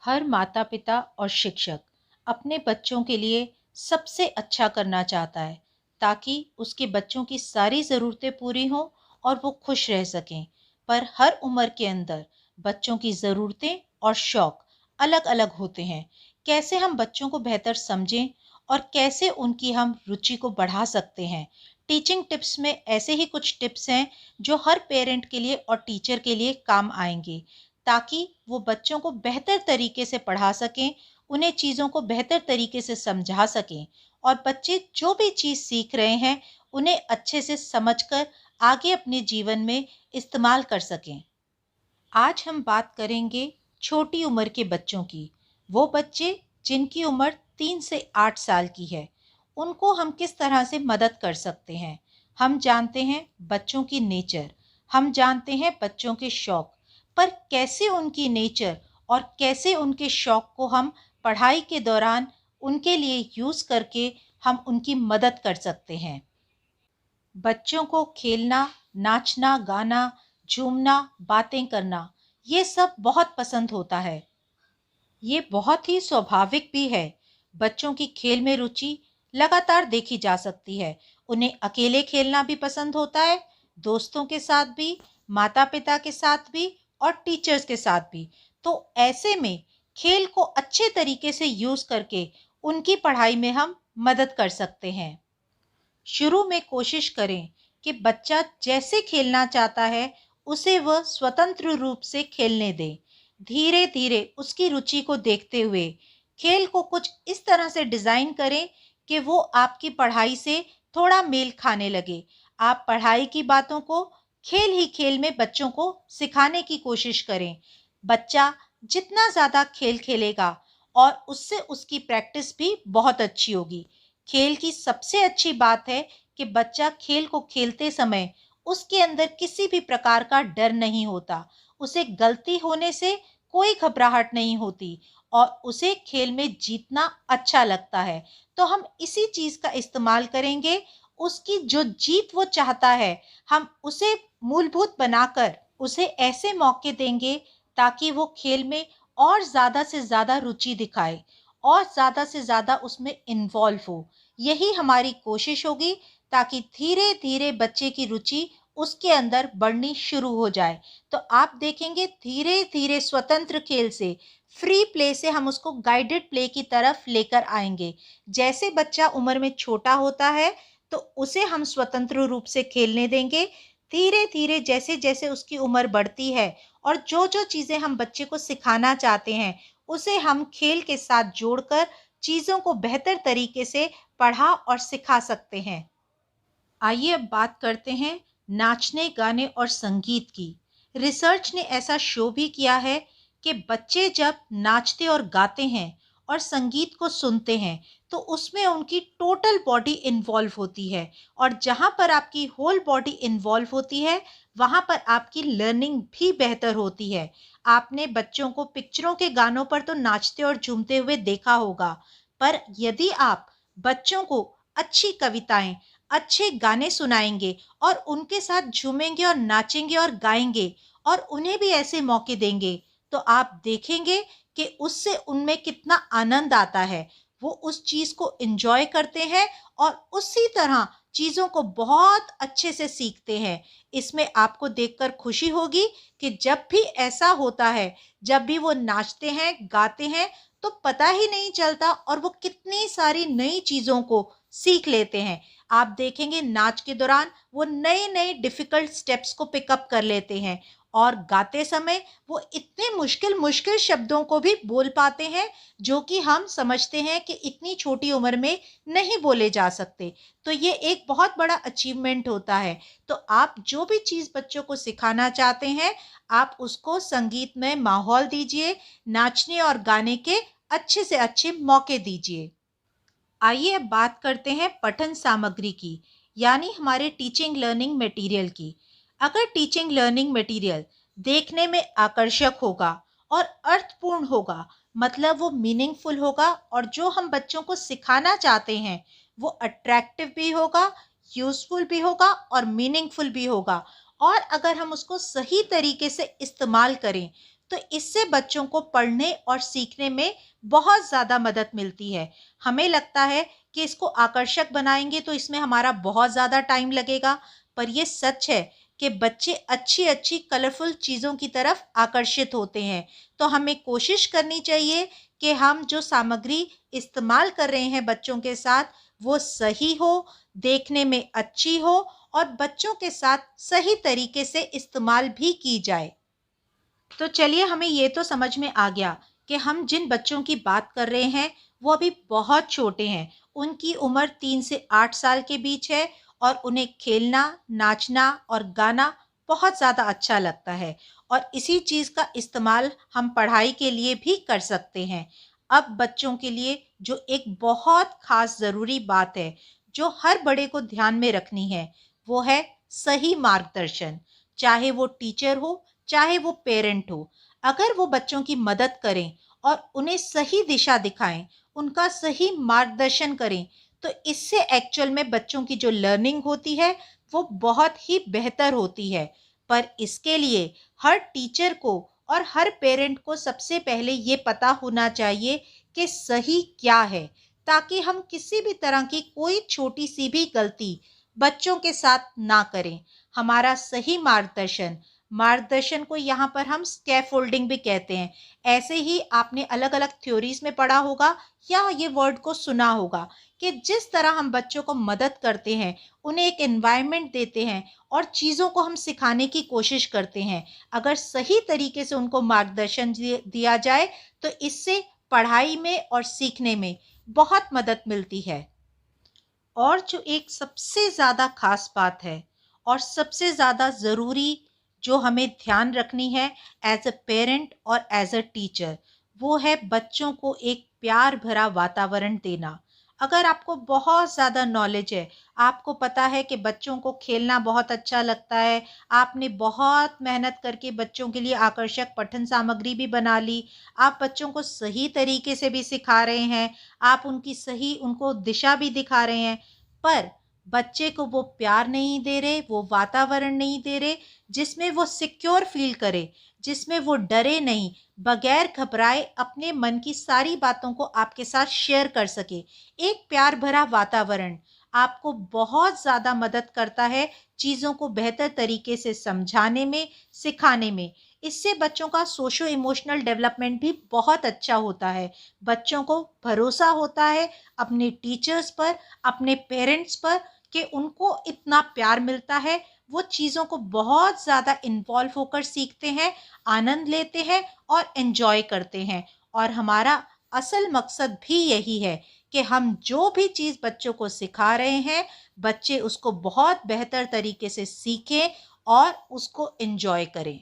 हर माता पिता और शिक्षक अपने बच्चों के लिए सबसे अच्छा करना चाहता है ताकि उसके बच्चों की सारी ज़रूरतें पूरी हों और वो खुश रह सकें। पर हर उम्र के अंदर बच्चों की ज़रूरतें और शौक अलग अलग होते हैं। कैसे हम बच्चों को बेहतर समझें और कैसे उनकी हम रुचि को बढ़ा सकते हैं। टीचिंग टिप्स में ऐसे ही कुछ टिप्स हैं जो हर पेरेंट के लिए और टीचर के लिए काम आएंगे, ताकि वो बच्चों को बेहतर तरीके से पढ़ा सकें, उन्हें चीज़ों को बेहतर तरीके से समझा सकें और बच्चे जो भी चीज़ सीख रहे हैं उन्हें अच्छे से समझकर आगे अपने जीवन में इस्तेमाल कर सकें। आज हम बात करेंगे छोटी उम्र के बच्चों की। वो बच्चे जिनकी उम्र 3 से 8 साल की है, उनको हम किस तरह से मदद कर सकते हैं। हम जानते हैं बच्चों की नेचर, हम जानते हैं बच्चों के शौक, पर कैसे उनकी नेचर और कैसे उनके शौक को हम पढ़ाई के दौरान उनके लिए यूज़ करके हम उनकी मदद कर सकते हैं। बच्चों को खेलना, नाचना, गाना, झूमना, बातें करना, ये सब बहुत पसंद होता है। ये बहुत ही स्वाभाविक भी है। बच्चों की खेल में रुचि लगातार देखी जा सकती है। उन्हें अकेले खेलना भी पसंद होता है, दोस्तों के साथ भी, माता-पिता के साथ भी और टीचर्स के साथ भी। तो ऐसे में खेल को अच्छे तरीके से यूज़ करके उनकी पढ़ाई में हम मदद कर सकते हैं। शुरू में कोशिश करें कि बच्चा जैसे खेलना चाहता है उसे वह स्वतंत्र रूप से खेलने दें। धीरे धीरे उसकी रुचि को देखते हुए खेल को कुछ इस तरह से डिज़ाइन करें कि वो आपकी पढ़ाई से थोड़ा मेल खाने लगे। आप पढ़ाई की बातों को खेल ही खेल में बच्चों को सिखाने की कोशिश करें। बच्चा जितना ज़्यादा खेल खेलेगा और उससे उसकी प्रैक्टिस भी बहुत अच्छी होगी। खेल की सबसे अच्छी बात है कि बच्चा खेल को खेलते समय उसके अंदर किसी भी प्रकार का डर नहीं होता। उसे गलती होने से कोई घबराहट नहीं होती और उसे खेल में जीतना अच्छा लगता है। तो हम इसी चीज़ का इस्तेमाल करेंगे। उसकी जो जीत वो चाहता है, हम उसे मूलभूत बनाकर उसे ऐसे मौके देंगे ताकि वो खेल में और ज़्यादा से ज़्यादा रुचि दिखाए और ज़्यादा से ज़्यादा उसमें इन्वॉल्व हो। यही हमारी कोशिश होगी ताकि धीरे धीरे बच्चे की रुचि उसके अंदर बढ़नी शुरू हो जाए। तो आप देखेंगे धीरे धीरे स्वतंत्र खेल से, फ्री प्ले से हम उसको गाइडेड प्ले की तरफ लेकर आएंगे। जैसे बच्चा उम्र में छोटा होता है तो उसे हम स्वतंत्र रूप से खेलने देंगे। धीरे धीरे जैसे जैसे उसकी उम्र बढ़ती है और जो जो चीज़ें हम बच्चे को सिखाना चाहते हैं उसे हम खेल के साथ जोड़कर चीज़ों को बेहतर तरीके से पढ़ा और सिखा सकते हैं। आइए अब बात करते हैं नाचने, गाने और संगीत की। रिसर्च ने ऐसा शो भी किया है कि बच्चे जब नाचते और गाते हैं और संगीत को सुनते हैं तो उसमें उनकी टोटल बॉडी इन्वॉल्व होती है और जहाँ पर आपकी होल बॉडी इन्वॉल्व होती है वहाँ पर आपकी लर्निंग भी बेहतर होती है। आपने बच्चों को पिक्चरों के गानों पर तो नाचते और झूमते हुए देखा होगा, पर यदि आप बच्चों को अच्छी कविताएं, अच्छे गाने सुनाएंगे और उनके साथ झूमेंगे और नाचेंगे और गाएंगे और उन्हें भी ऐसे मौके देंगे तो आप देखेंगे कि उससे उनमें कितना आनंद आता है। वो उस चीज़ को एंजॉय करते हैं और उसी तरह चीज़ों को बहुत अच्छे से सीखते हैं। इसमें आपको देखकर खुशी होगी कि जब भी ऐसा होता है, जब भी वो नाचते हैं, गाते हैं, तो पता ही नहीं चलता और वो कितनी सारी नई चीज़ों को सीख लेते हैं। आप देखेंगे नाच के दौरान वो नए-नए डिफ़िकल्ट स्टेप्स को पिकअप कर लेते हैं और गाते समय वो इतने मुश्किल-मुश्किल शब्दों को भी बोल पाते हैं, जो कि हम समझते हैं कि इतनी छोटी उम्र में नहीं बोले जा सकते। तो ये एक बहुत बड़ा अचीवमेंट होता है। तो आप जो भी चीज़ बच्चों को सिखाना चाहते हैं, आप उसको संगीतमय माहौल दीजिए, नाचने और गाने के अच्छे से अच्छे मौके दीजिए। आइए अब बात करते हैं पठन सामग्री की, यानी हमारे टीचिंग लर्निंग मटेरियल की। अगर टीचिंग लर्निंग मटेरियल देखने में आकर्षक होगा और अर्थपूर्ण होगा, मतलब वो मीनिंगफुल होगा और जो हम बच्चों को सिखाना चाहते हैं वो अट्रैक्टिव भी होगा, यूज़फुल भी होगा और मीनिंगफुल भी होगा, और अगर हम उसको सही तरीके से इस्तेमाल करें तो इससे बच्चों को पढ़ने और सीखने में बहुत ज़्यादा मदद मिलती है। हमें लगता है कि इसको आकर्षक बनाएंगे तो इसमें हमारा बहुत ज़्यादा टाइम लगेगा, पर ये सच है कि बच्चे अच्छी-अच्छी कलरफुल चीज़ों की तरफ आकर्षित होते हैं। तो हमें कोशिश करनी चाहिए कि हम जो सामग्री इस्तेमाल कर रहे हैं बच्चों के साथ, वो सही हो, देखने में अच्छी हो और बच्चों के साथ सही तरीके से इस्तेमाल भी की जाए। तो चलिए, हमें ये तो समझ में आ गया कि हम जिन बच्चों की बात कर रहे हैं वो अभी बहुत छोटे हैं। उनकी उम्र 3 से 8 साल के बीच है और उन्हें खेलना, नाचना और गाना बहुत ज़्यादा अच्छा लगता है और इसी चीज़ का इस्तेमाल हम पढ़ाई के लिए भी कर सकते हैं। अब बच्चों के लिए जो एक बहुत ख़ास ज़रूरी बात है, जो हर बड़े को ध्यान में रखनी है, वो है सही मार्गदर्शन। चाहे वो टीचर हो, चाहे वो पेरेंट हो, अगर वो बच्चों की मदद करें और उन्हें सही दिशा दिखाएं, उनका सही मार्गदर्शन करें, तो इससे एक्चुअल में बच्चों की जो लर्निंग होती है वो बहुत ही बेहतर होती है। पर इसके लिए हर टीचर को और हर पेरेंट को सबसे पहले ये पता होना चाहिए कि सही क्या है, ताकि हम किसी भी तरह की कोई छोटी सी भी गलती बच्चों के साथ ना करें। हमारा सही मार्गदर्शन, मार्गदर्शन को यहाँ पर हम स्कैफोल्डिंग भी कहते हैं। ऐसे ही आपने अलग अलग थ्योरीज में पढ़ा होगा या ये वर्ड को सुना होगा कि जिस तरह हम बच्चों को मदद करते हैं, उन्हें एक एनवायरनमेंट देते हैं और चीज़ों को हम सिखाने की कोशिश करते हैं, अगर सही तरीके से उनको मार्गदर्शन दिया जाए तो इससे पढ़ाई में और सीखने में बहुत मदद मिलती है। और जो एक सबसे ज़्यादा ख़ास बात है और सबसे ज़्यादा ज़रूरी जो हमें ध्यान रखनी है एज़ अ पेरेंट और एज़ अ टीचर, वो है बच्चों को एक प्यार भरा वातावरण देना। अगर आपको बहुत ज़्यादा नॉलेज है, आपको पता है कि बच्चों को खेलना बहुत अच्छा लगता है, आपने बहुत मेहनत करके बच्चों के लिए आकर्षक पठन सामग्री भी बना ली, आप बच्चों को सही तरीके से भी सिखा रहे हैं, आप उनकी सही उनको दिशा भी दिखा रहे हैं, पर बच्चे को वो प्यार नहीं दे रहे, वो वातावरण नहीं दे रहे जिसमें वो सिक्योर फील करे, जिसमें वो डरे नहीं, बगैर घबराए अपने मन की सारी बातों को आपके साथ शेयर कर सके। एक प्यार भरा वातावरण आपको बहुत ज़्यादा मदद करता है चीज़ों को बेहतर तरीके से समझाने में, सिखाने में। इससे बच्चों का सोशो इमोशनल डेवलपमेंट भी बहुत अच्छा होता है। बच्चों को भरोसा होता है अपने टीचर्स पर, अपने पेरेंट्स पर, कि उनको इतना प्यार मिलता है, वो चीज़ों को बहुत ज़्यादा इन्वॉल्व होकर सीखते हैं, आनंद लेते हैं और एंजॉय करते हैं। और हमारा असल मकसद भी यही है कि हम जो भी चीज़ बच्चों को सिखा रहे हैं, बच्चे उसको बहुत बेहतर तरीके से सीखें और उसको एंजॉय करें।